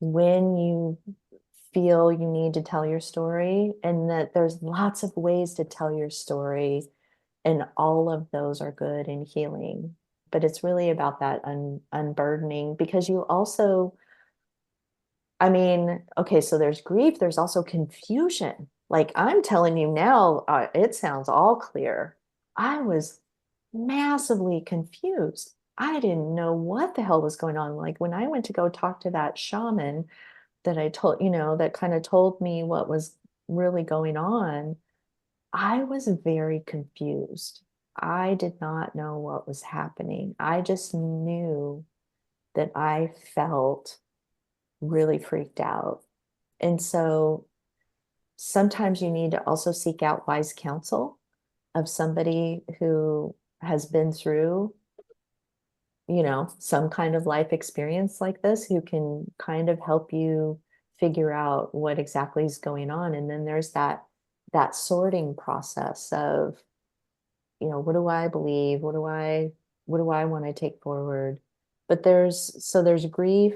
when you feel you need to tell your story, and that there's lots of ways to tell your story, and all of those are good and healing. But it's really about that unburdening, because you also, I mean, okay, so there's grief, there's also confusion. Like I'm telling you now, it sounds all clear. I was massively confused. I didn't know what the hell was going on. Like when I went to go talk to that shaman that I told, that kind of told me what was really going on, I was very confused. I did not know what was happening. I just knew that I felt really freaked out. And so sometimes you need to also seek out wise counsel of somebody who has been through, some kind of life experience like this, who can kind of help you figure out what exactly is going on. And then there's that sorting process of, what do I believe? What do I want to take forward? But there's grief,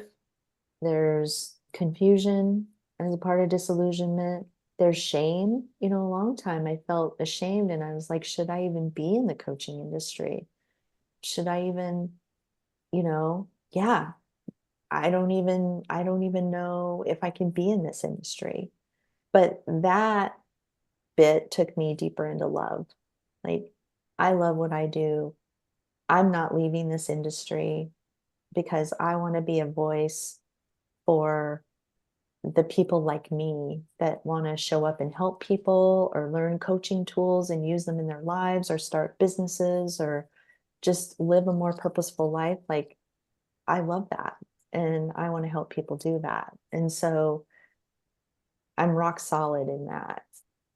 there's confusion as a part of disillusionment. There's shame. A long time I felt ashamed, and I was like, should I even be in the coaching industry? Should I even, yeah, I don't even know if I can be in this industry. But that bit took me deeper into love. Like, I love what I do. I'm not leaving this industry because I want to be a voice for the people like me that want to show up and help people, or learn coaching tools and use them in their lives, or start businesses, or just live a more purposeful life. Like, I love that. And I want to help people do that. And so I'm rock solid in that.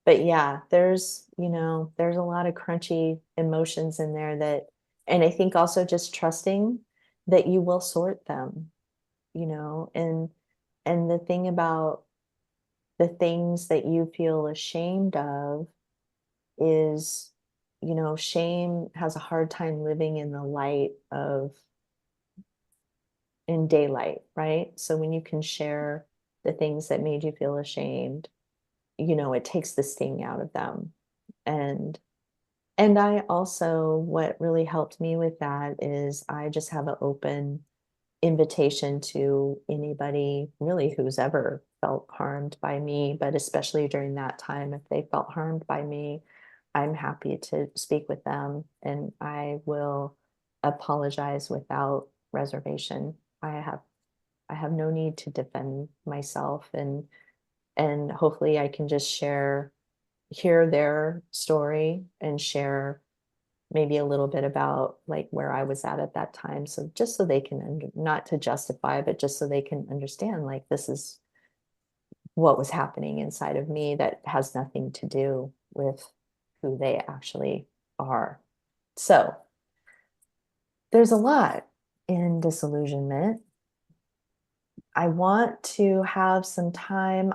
But yeah, there's a lot of crunchy emotions in there and I think also just trusting that you will sort them, and the thing about the things that you feel ashamed of is, shame has a hard time living in the light of in daylight, right? So when you can share the things that made you feel ashamed, it takes the sting out of them. And I also, what really helped me with that is I just have an open invitation to anybody really who's ever felt harmed by me, but especially during that time, if they felt harmed by me, I'm happy to speak with them, and I will apologize without reservation. I have no need to defend myself, and hopefully I can just hear their story and share maybe a little bit about like where I was at that time. So just so they can not to justify, but just so they can understand, like, this is what was happening inside of me that has nothing to do with who they actually are. So there's a lot in disillusionment. I want to have some time.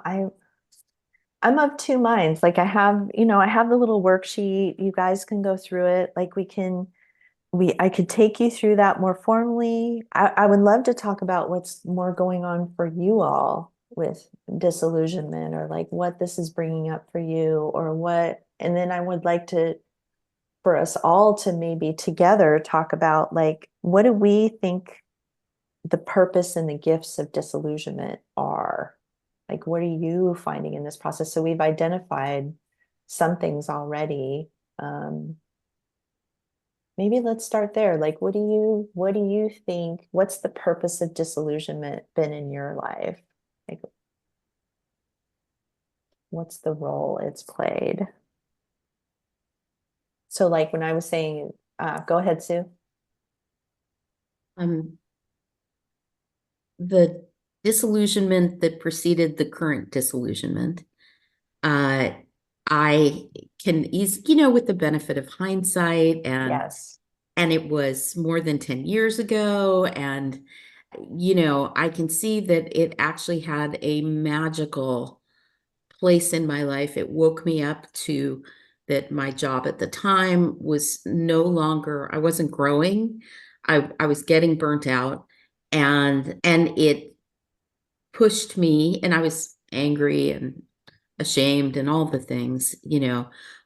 I'm of two minds. Like, I have the little worksheet. You guys can go through it. Like, I could take you through that more formally. I would love to talk about what's more going on for you all with disillusionment, or like what this is bringing up for you, or what, and then I would like for us all to maybe together talk about, like, what do we think the purpose and the gifts of disillusionment are? Like, what are you finding in this process? So we've identified some things already. Maybe let's start there. Like, what do you think? What's the purpose of disillusionment been in your life? Like, what's the role it's played? So, like when I was saying, go ahead, Sue. Um, the disillusionment that preceded the current disillusionment, uh, I can with the benefit of hindsight, Yes. and it was more than 10 years ago, and I can see that it actually had a magical place in my life. It woke me up to that my job at the time was no longer, I wasn't growing. I was getting burnt out, and it pushed me, and I was angry and ashamed and all the things,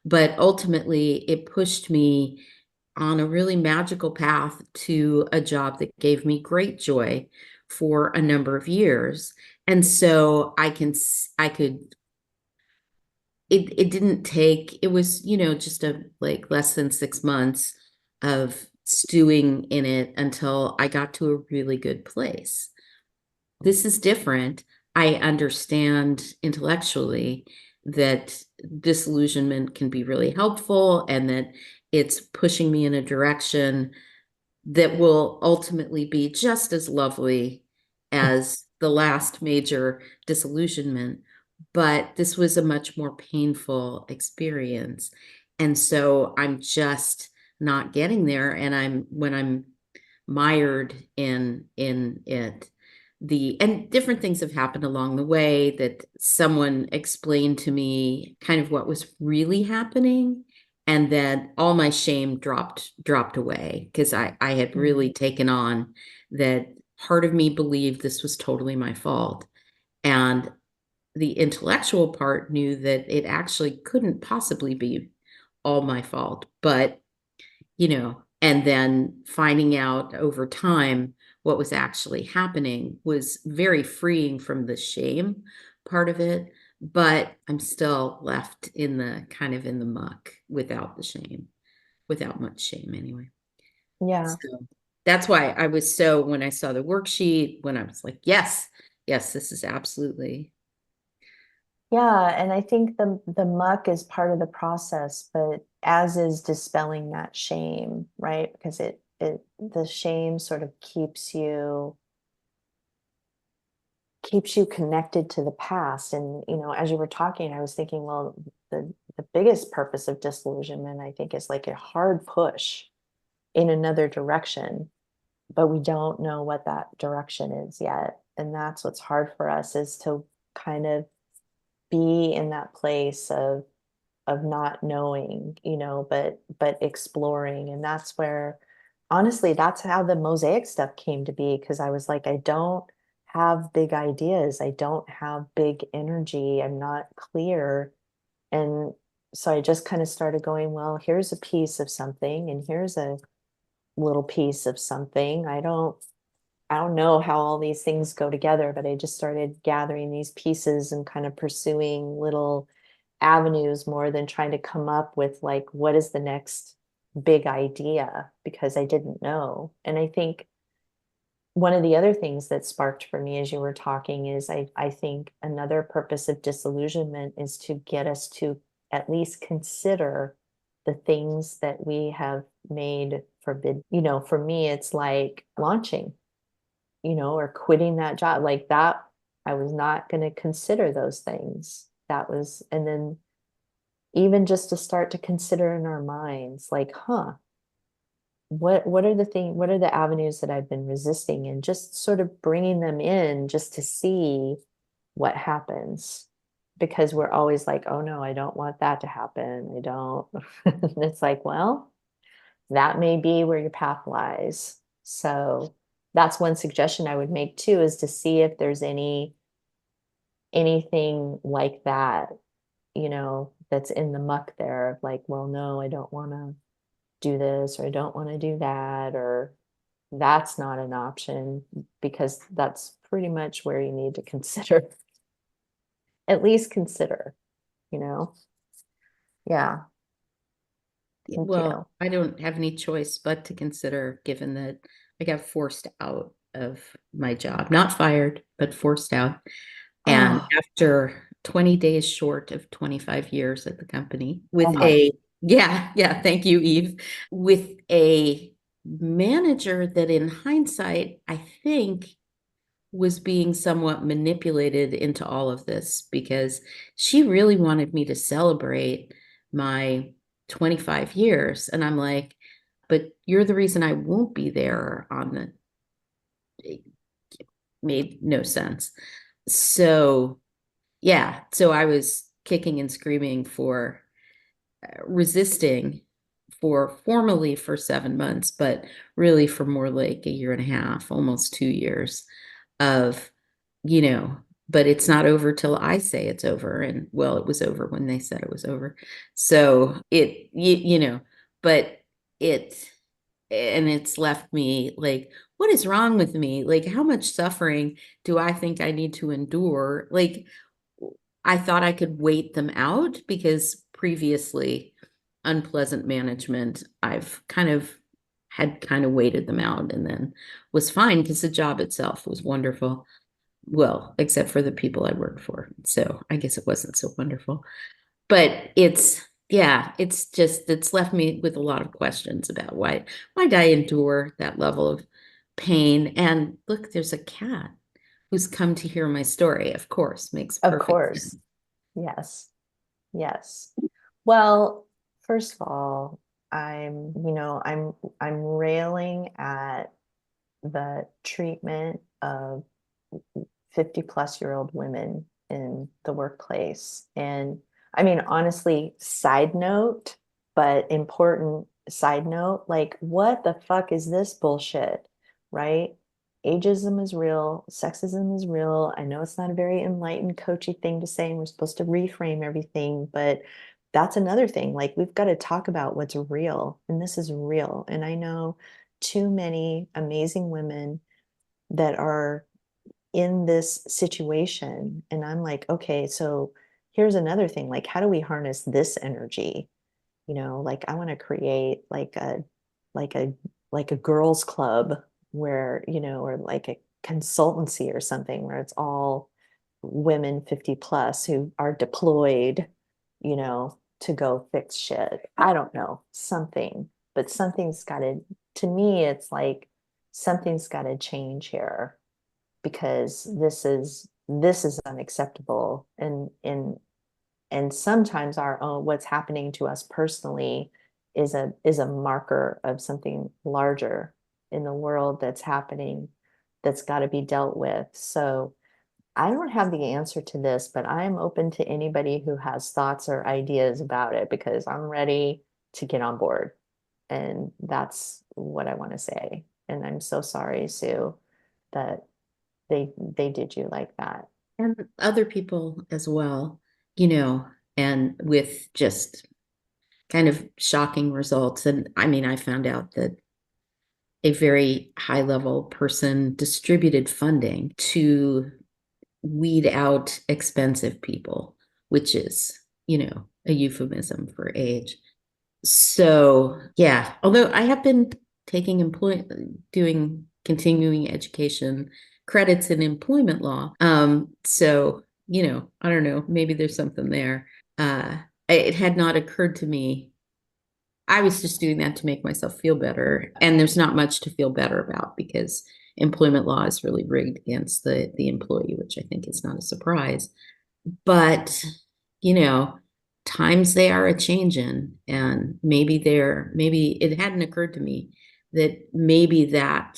but ultimately it pushed me on a really magical path to a job that gave me great joy for a number of years. And so I could, it didn't take, it was, just a like less than 6 months of stewing in it until I got to a really good place. This is different. I understand intellectually that disillusionment can be really helpful and that it's pushing me in a direction that will ultimately be just as lovely as the last major disillusionment. But this was a much more painful experience. And so I'm just not getting there. And when I'm mired in it, and different things have happened along the way that someone explained to me kind of what was really happening, and then all my shame dropped away because I had really taken on that. Part of me believed this was totally my fault, and the intellectual part knew that it actually couldn't possibly be all my fault. But and then finding out over time what was actually happening was very freeing from the shame part of it. But I'm still left in the kind of in the muck without the shame, without much shame anyway. Yeah. So that's why I was so, when I saw the worksheet, when I was like, yes, yes, this is absolutely. Yeah, and I think the muck is part of the process, but as is dispelling that shame, right? Because it the shame sort of keeps you connected to the past. And as you were talking, I was thinking, well, the biggest purpose of disillusionment, I think, is like a hard push in another direction, but we don't know what that direction is yet. And that's what's hard for us, is to kind of be in that place of not knowing, but exploring. And that's where, honestly, that's how the mosaic stuff came to be, because I was like, I don't have big ideas, I don't have big energy, I'm not clear. And so I just kind of started going, well, here's a piece of something and here's a little piece of something. I don't know how all these things go together, but I just started gathering these pieces and kind of pursuing little avenues more than trying to come up with, like, what is the next big idea, because I didn't know. And I think one of the other things that sparked for me as you were talking is, I think another purpose of disillusionment is to get us to at least consider the things that we have made forbid. For me, it's like launching, or quitting that job like that. I was not going to consider those things. That was, and then even just to start to consider in our minds, like, what are the avenues that I've been resisting, and just sort of bringing them in just to see what happens. Because we're always like, oh no, I don't want that to happen, I don't. And it's like, well, that may be where your path lies. So that's one suggestion I would make too, is to see if there's anything like that, that's in the muck there, of like, well, no, I don't want to do this, or I don't want to do that, or that's not an option, because that's pretty much where you need to consider, at least consider, you know? Yeah, thank Well, you. I don't have any choice but to consider, given that I got forced out of my job, not fired, but forced out. And Oh, after 20 days short of 25 years at the company, oh with my, yeah, thank you, Eve, with a manager that in hindsight, I think was being somewhat manipulated into all of this, because she really wanted me to celebrate my 25 years. And I'm like, but you're the reason I won't be there on the, it made no sense. So, yeah, so I was kicking and screaming for resisting for formally for 7 months, but really for more like a year and a half, almost 2 years of, but it's not over till I say it's over. And well, it was over when they said it was over. So you know, but it, and it's left me like, what is wrong with me? Like, how much suffering do I think I need to endure? Like, I thought I could wait them out because previously unpleasant management, I've kind of waited them out and then was fine because the job itself was wonderful. Well, except for the people I worked for. So I guess it wasn't so wonderful. But yeah, it's left me with a lot of questions about why did I endure that level of pain? And look, there's a cat who's come to hear my story. Of course, makes Of perfect sense. course. Yes. Yes. Well, first of all, I'm railing at the treatment of 50 plus year old women in the workplace. And I mean, honestly, side note, but important side note, like, what the fuck is this bullshit? Right? Ageism is real, sexism is real. I know it's not a very enlightened, coachy thing to say, and we're supposed to reframe everything, but that's another thing. Like, we've got to talk about what's real, and this is real. And I know too many amazing women that are in this situation, and I'm like, okay, so here's another thing, like, how do we harness this energy? Like, I want to create like a like a girls club where, or like a consultancy or something where it's all women 50 plus who are deployed, to go fix shit. I don't know, something, but something's got to me, it's like something's got to change here, because this is unacceptable. And sometimes our own, what's happening to us personally, is a marker of something larger in the world that's happening, that's got to be dealt with. So I don't have the answer to this, but I'm open to anybody who has thoughts or ideas about it, because I'm ready to get on board. And that's what I want to say. And I'm so sorry, Sue, that they did you like that. And other people as well, you know, and with just kind of shocking results. And I mean, I found out that a very high level person distributed funding to weed out expensive people, which is, a euphemism for age. So, yeah, although I have been taking doing continuing education credits in employment law. So, I don't know, maybe there's something there. It had not occurred to me. I was just doing that to make myself feel better. And there's not much to feel better about because employment law is really rigged against the employee, which I think is not a surprise. But, you know, times they are a changing, and maybe it hadn't occurred to me that maybe that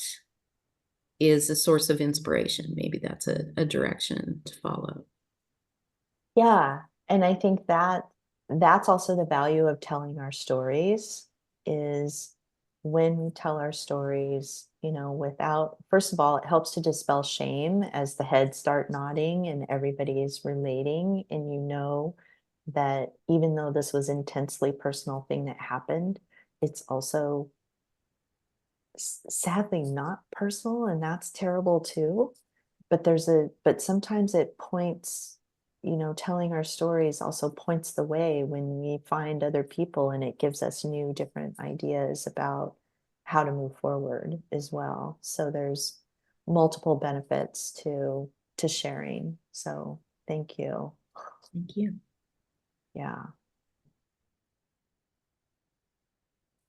is a source of inspiration. Maybe that's a direction to follow. Yeah. And I think that's also the value of telling our stories, is when we tell our stories, without, first of all, it helps to dispel shame as the heads start nodding and everybody is relating. And that even though this was intensely personal thing that happened, it's also sadly not personal, and that's terrible too. But sometimes it points, telling our stories also points the way when we find other people, and it gives us new different ideas about how to move forward as well. So there's multiple benefits to sharing. So thank you. Thank you. Yeah.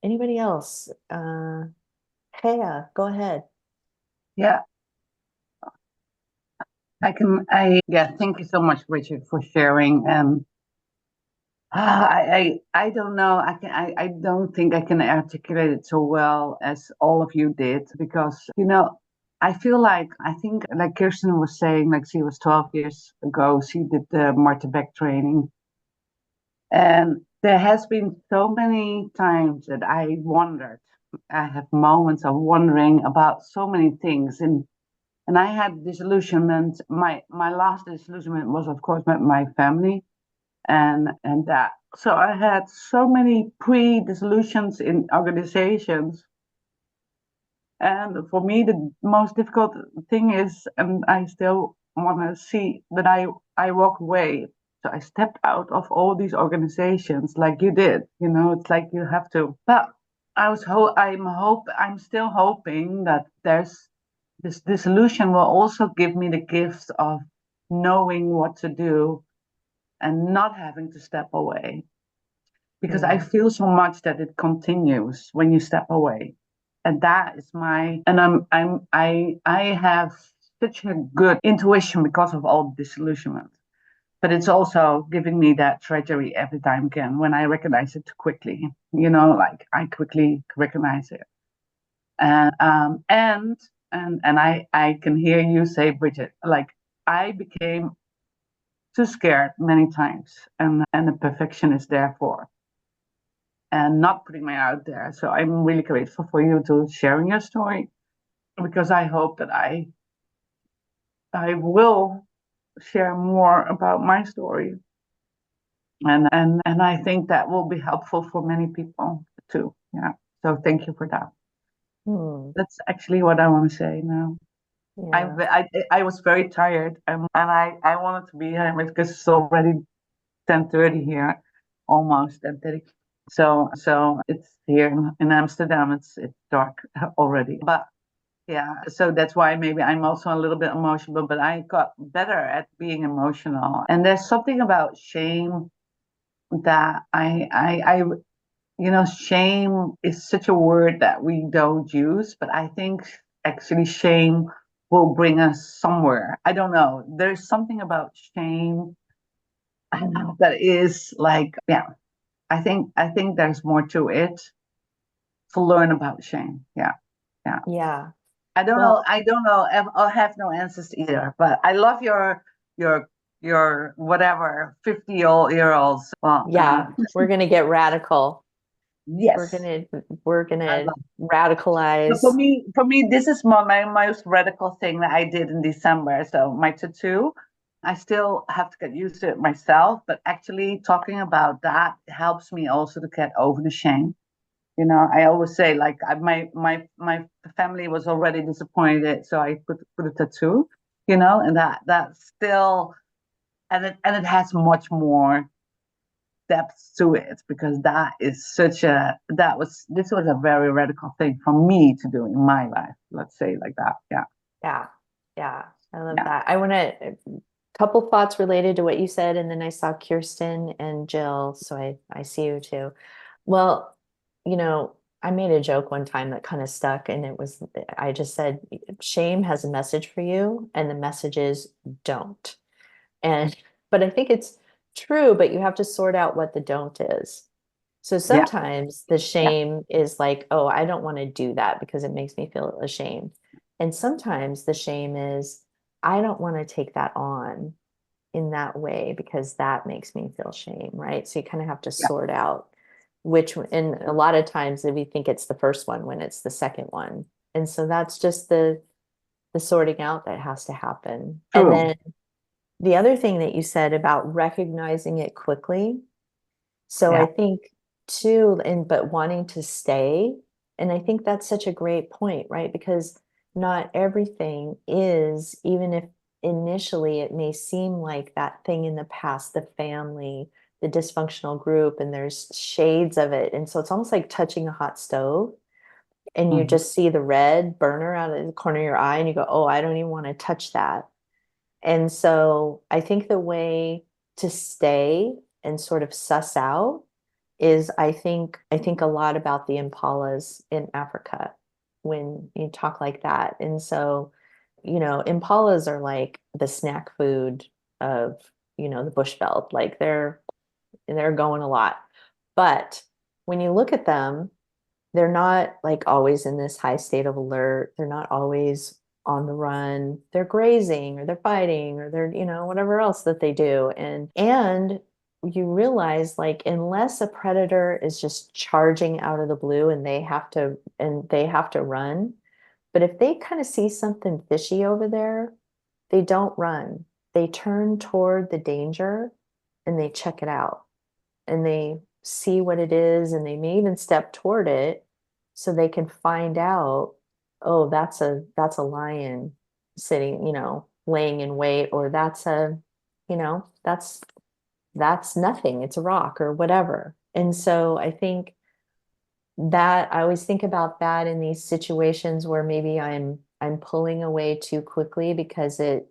Anybody else? Kaya, go ahead. Yeah, yeah, thank you so much, Richard, for sharing. I don't know. I don't think I can articulate it so well as all of you did because, I feel like, I think, like Kirsten was saying, like she was 12 years ago, she did the Marta Beck training. And there has been so many times that I wondered. I have moments of wondering about so many things. And And I had disillusionment. My last disillusionment was, of course, with my family, and that. So I had so many pre-disillusions in organizations. And for me, the most difficult thing is, and I still want to see that I walk away. So I stepped out of all these organizations, like you did. It's like you have to. But I'm still hoping that there's this disillusion will also give me the gift of knowing what to do and not having to step away, because I feel so much that it continues when you step away. And that is my and I have such a good intuition because of all disillusionment. But it's also giving me that treasury every time again when I recognize it quickly. Like I quickly recognize it. And I can hear you say, Bridget, like I became too scared many times, and the perfectionist therefore, and not putting my out there. So I'm really grateful for you to sharing your story, because I hope that I will share more about my story, and I think that will be helpful for many people too. Yeah. So thank you for that. That's actually what I want to say now. Yeah. I was very tired, and I wanted to be here because it's already 10:30 here, almost 10:30. So it's here in Amsterdam. It's dark already, but yeah. So that's why maybe I'm also a little bit emotional. But I got better at being emotional. And there's something about shame that shame is such a word that we don't use, but I think actually shame will bring us somewhere. I don't know. There's something about shame that is like, yeah. I think there's more to it to learn about shame. Yeah, yeah. Yeah. I don't know. Well, I don't know. I'll have no answers either. But I love your your whatever 50-year olds. Well, yeah, we're gonna get radical. We're yes, gonna we're I gonna love. So for radicalize. me, for me, this is my most radical thing that I did in December. So my tattoo, I still have to get used to it myself. But actually, talking about that helps me also to get over the shame. I always say like my family was already disappointed, so I put a tattoo, and that's still, and it has much more depth to it, because this was a very radical thing for me to do in my life. Let's say like that. Yeah, Yeah. Yeah. I love yeah, that. I want to couple thoughts related to what you said, and then I saw Kirsten and Jill, so I see you too. Well, you know, I made a joke one time that kind of stuck, and I just said, shame has a message for you, and the message is don't. And but I think it's true, but you have to sort out what the don't is. So yeah, sometimes the yeah. shame is like, oh, I don't want to do that because it makes me feel ashamed. And sometimes the shame is, I don't want to take that on in that way because that makes me feel shame, right? So you kind of have to Yeah. sort out which one, and a lot of times we think it's the first one when it's the second one. And so that's just the sorting out that has to happen. And True. then the other thing that you said about recognizing it quickly. So Yeah, I think too, but wanting to stay. And I think that's such a great point, right? Because not everything is, even if initially it may seem like that thing in the past, the family, the dysfunctional group, and there's shades of it. And so it's almost like touching a hot stove and you hmm, just see the red burner out of the corner of your eye and you go, oh, I don't even want to touch that. And so I think the way to stay and sort of suss out is I think a lot about the impalas in Africa when you talk like that. And so, impalas are like the snack food of, the bush belt. Like they're going a lot. But when you look at them, they're not like always in this high state of alert. They're not always on the run. They're grazing or they're fighting or they're, whatever else that they do. And you realize like unless a predator is just charging out of the blue and they have to run, But if they kind of see something fishy over there, they don't run. They turn toward the danger and they check it out and they see what it is and they may even step toward it so they can find out, oh, that's a lion sitting, laying in wait, or that's a, that's nothing. It's a rock or whatever. And so I think that I always think about that in these situations where maybe I'm pulling away too quickly because it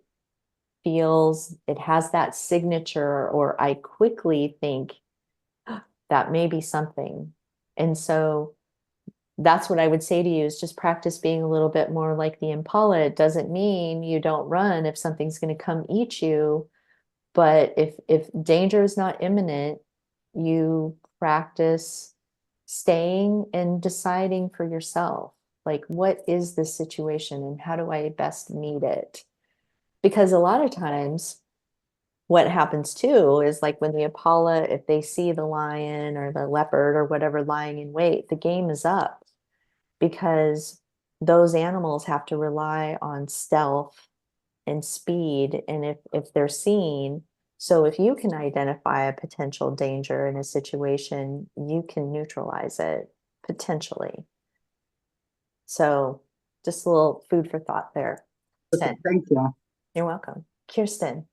has that signature, or I quickly think that may be something. And so that's what I would say to you, is just practice being a little bit more like the impala. It doesn't mean you don't run if something's going to come eat you, but if danger is not imminent, you practice staying and deciding for yourself, like, what is this situation and how do I best meet it? Because a lot of times what happens too is, like, when the impala, if they see the lion or the leopard or whatever lying in wait, the game is up, because those animals have to rely on stealth and speed. And if they're seen, so if you can identify a potential danger in a situation, you can neutralize it potentially. So just a little food for thought there. Okay, thank you. You're welcome. Kirsten.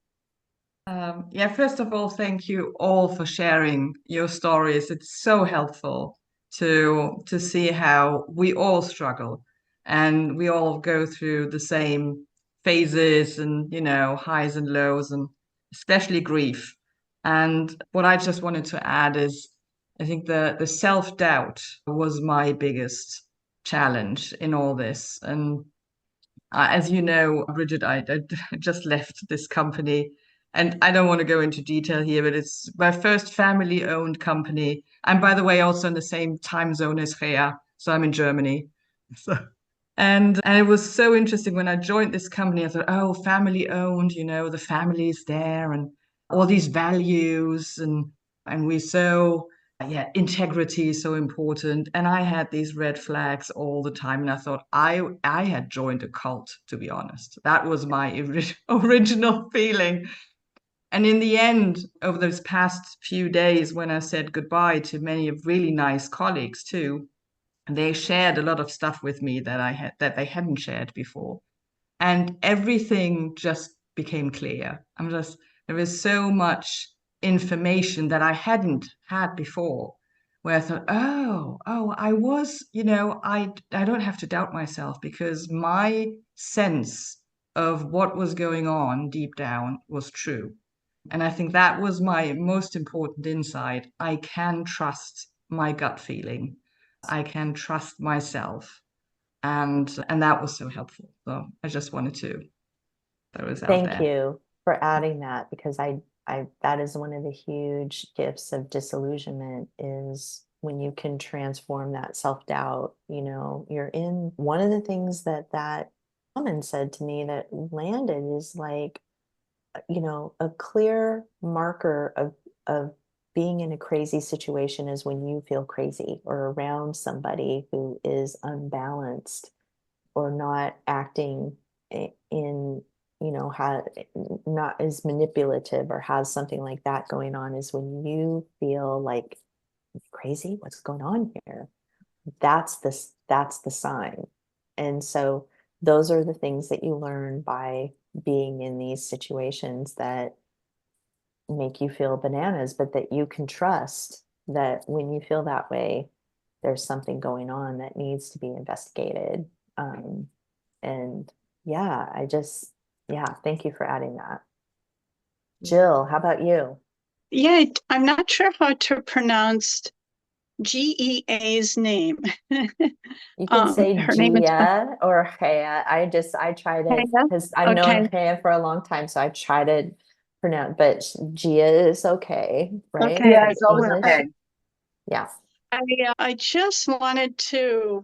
Yeah, first of all, thank you all for sharing your stories. It's so helpful to see how we all struggle and we all go through the same phases and, highs and lows, and especially grief. And what I just wanted to add is, I think the self-doubt was my biggest challenge in all this. And as you know, Bridget, I just left this company, and I don't want to go into detail here, but it's my first family-owned company. I'm, by the way, also in the same time zone as Rea, so I'm in Germany. So, and it was so interesting when I joined this company. I thought, oh, family-owned, the family's there, and all these values, and we're so, yeah, integrity is so important. And I had these red flags all the time, and I thought I had joined a cult, to be honest. That was my original feeling. And in the end, over those past few days, when I said goodbye to many of really nice colleagues too, they shared a lot of stuff with me that they hadn't shared before, and everything just became clear. There is so much information that I hadn't had before, where I thought, oh, I was, I don't have to doubt myself, because my sense of what was going on deep down was true. And I think that was my most important insight. I can trust my gut feeling. I can trust myself. And that was so helpful. So I just wanted to throw it out Thank there. you for adding that, because that is one of the huge gifts of disillusionment, is when you can transform that self-doubt. You're in one of the things that woman said to me that landed is, like, a clear marker of being in a crazy situation is when you feel crazy or around somebody who is unbalanced or not acting in, not as manipulative or has something like that going on, is when you feel like, crazy, what's going on here? That's the sign. And so those are the things that you learn by being in these situations that make you feel bananas, but that you can trust that when you feel that way, there's something going on that needs to be investigated. And yeah, thank you for adding that. Jill, how about you? Yeah, I'm not sure how to pronounce Gea's name. You can say Her name is Gia or Hea. I try to, Hea? because I've known Okay. Hea for a long time, so I try to pronounce, but Gia is okay, right? Okay. Yeah, it's always English. okay. Yeah. I just wanted to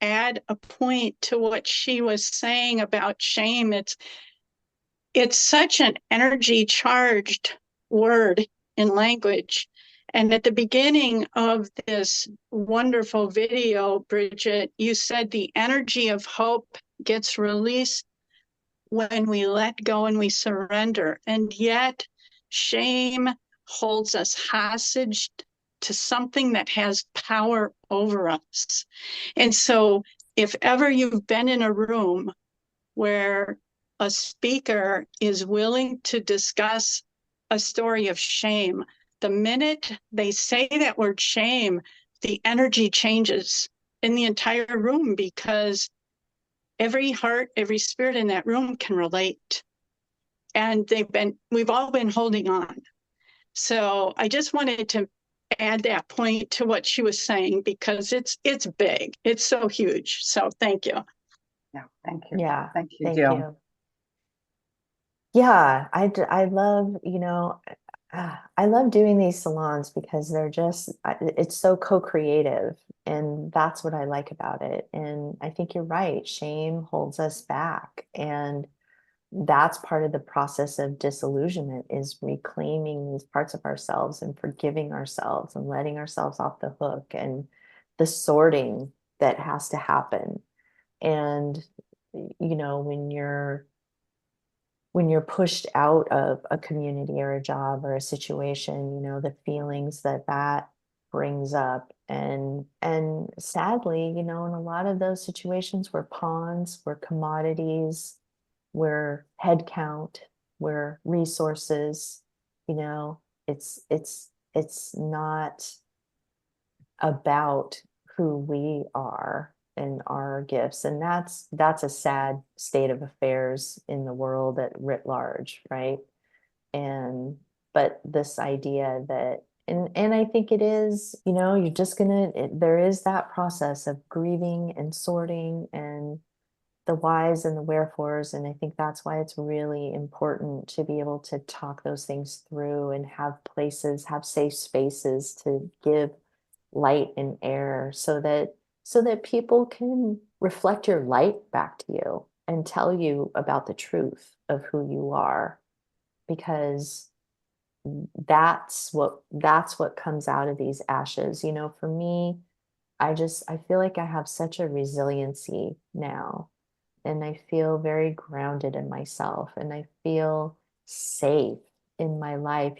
add a point to what she was saying about shame. It's such an energy charged word in language. And at the beginning of this wonderful video, Bridget, you said the energy of hope gets released when we let go and we surrender. And yet, shame holds us hostage to something that has power over us. And so, if ever you've been in a room where a speaker is willing to discuss a story of shame, the minute they say that word shame, the energy changes in the entire room, because every heart, every spirit in that room can relate. And we've all been holding on. So I just wanted to add that point to what she was saying, because it's big. It's so huge. So thank you. Yeah, thank you. Yeah, Thank you, thank Jill. you. Yeah, I love, I love doing these salons because they're just, it's so co-creative, and that's what I like about it. And I think you're right. Shame holds us back. And that's part of the process of disillusionment, is reclaiming these parts of ourselves and forgiving ourselves and letting ourselves off the hook, and the sorting that has to happen. And, when you're pushed out of a community or a job or a situation, the feelings that brings up. And sadly, in a lot of those situations, we're pawns, we're commodities, we're head count, we're resources. It's not about who we are and our gifts. And that's a sad state of affairs in the world at writ large, right? And but this idea that, and I think it is, you're just there is that process of grieving and sorting, and the whys and the wherefores. And I think that's why it's really important to be able to talk those things through, and have places, have safe spaces to give light and air, so that people can reflect your light back to you and tell you about the truth of who you are. Because that's what comes out of these ashes. For me, I feel like I have such a resiliency now, and I feel very grounded in myself, and I feel safe in my life.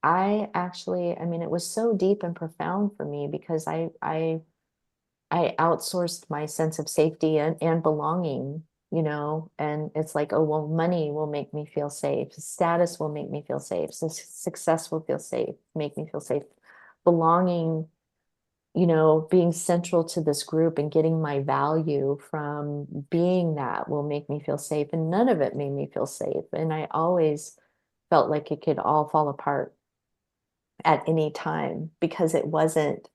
I actually, I mean, it was so deep and profound for me, because I outsourced my sense of safety and belonging, and it's like, oh, well, money will make me feel safe. Status will make me feel safe. So success will feel safe, make me feel safe. Belonging, being central to this group and getting my value from being that will make me feel safe. And none of it made me feel safe. And I always felt like it could all fall apart at any time, because it wasn't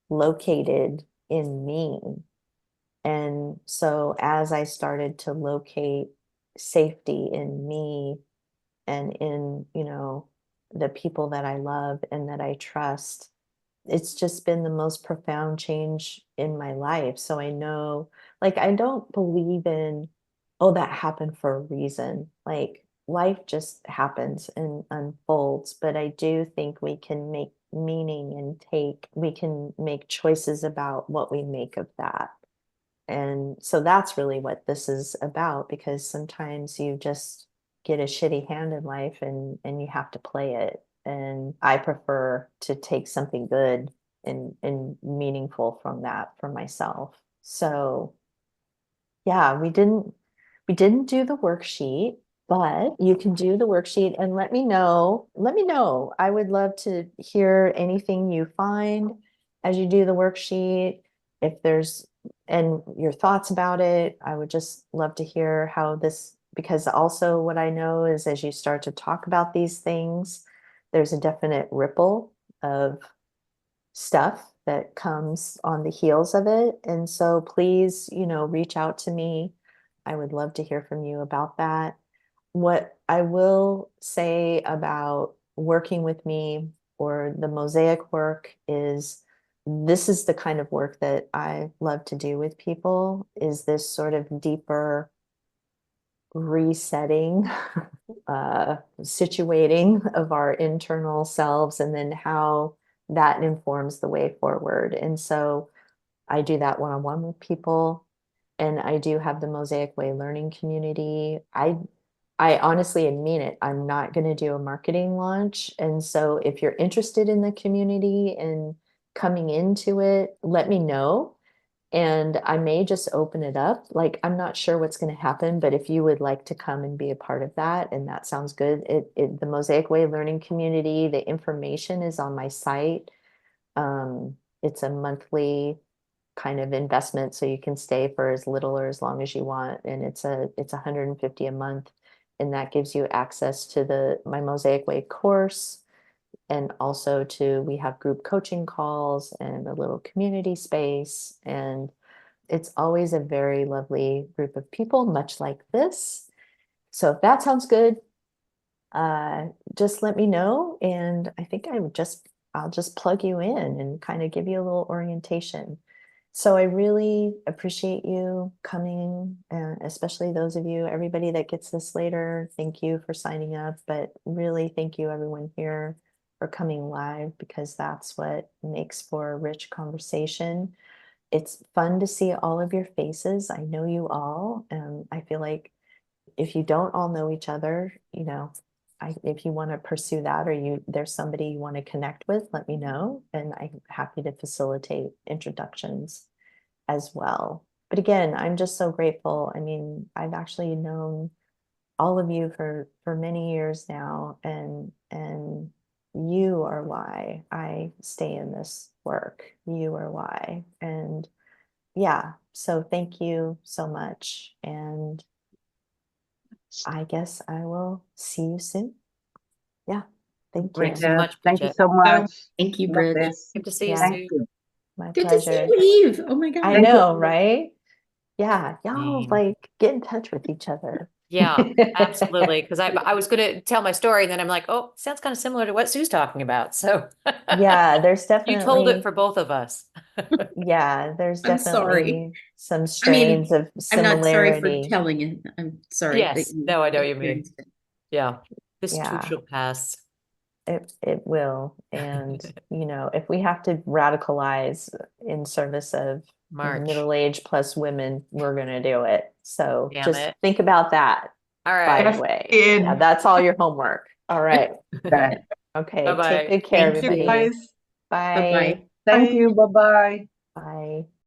located in me. And so as I started to locate safety in me, and in, the people that I love and that I trust, it's just been the most profound change in my life. So I know, like, I don't believe in, oh, that happened for a reason. Like, life just happens and unfolds. But I do think we can make meaning, and we can make choices about what we make of that. And so that's really what this is about, because sometimes you just get a shitty hand in life, and you have to play it. And I prefer to take something good and meaningful from that for myself. So yeah, we didn't do the worksheet, but you can do the worksheet and let me know. Let me know. I would love to hear anything you find as you do the worksheet. If there's, and your thoughts about it, I would just love to hear how this, because also what I know is, as you start to talk about these things, there's a definite ripple of stuff that comes on the heels of it. And so please, reach out to me. I would love to hear from you about that. What I will say about working with me, or the mosaic work, is this is the kind of work that I love to do with people, is this sort of deeper resetting, situating of our internal selves, and then how that informs the way forward. And so I do that one-on-one with people, and I do have the Mosaic Way learning community. I honestly mean it. I'm not going to do a marketing launch. And so if you're interested in the community and coming into it, let me know. And I may just open it up. Like, I'm not sure what's going to happen, but if you would like to come and be a part of that, and that sounds good, the Mosaic Way learning community, the information is on my site. It's a monthly kind of investment, so you can stay for as little or as long as you want, and it's 150 a month, and that gives you access to my Mosaic Way course, and also we have group coaching calls and a little community space, and it's always a very lovely group of people, much like this. So if that sounds good, just let me know, and I think I'll just plug you in and kind of give you a little orientation. So I really appreciate you coming, especially those of you, everybody that gets this later. Thank you for signing up, but really thank you everyone here for coming live, because that's what makes for a rich conversation. It's fun to see all of your faces. I know you all. I feel like if you don't all know each other, if you want to pursue that, or there's somebody you want to connect with, let me know, and I'm happy to facilitate introductions as well. But again, I'm just so grateful. I mean, I've actually known all of you for many years now, and you are why I stay in this work. You are why. And yeah, so thank you so much. And I guess I will see you soon. Yeah. Thank you. Thanks so much, Thank you Bridget. so much. Thank you, Love Bridge. this. Good to see you Yeah. Thank soon. you. My Good to see pleasure. you, Eve. Oh my God. I Thank you. know, right? Yeah, y'all Same. like get in touch with each other. Yeah, absolutely. Because I was going to tell my story, and then I'm like, oh, sounds kind of similar to what Sue's talking about. So Yeah, there's you told it definitely, for both of us. yeah, there's I'm sorry. definitely some I mean, strains of I'm not sorry for similarity. telling it. I'm sorry that Yes. you No, I know what you mean. experienced it. Yeah. This too Yeah, shall pass. it will. And if we have to radicalize in service of March. middle-aged plus women, we're gonna do it. So Damn just it. think about that, All by right. the way. in. Yeah, that's all your homework. All right. Okay. Okay, Bye-bye. take good care, Thank you, everybody. guys. Bye-bye. Bye. Thank Bye. you. Bye-bye. Bye.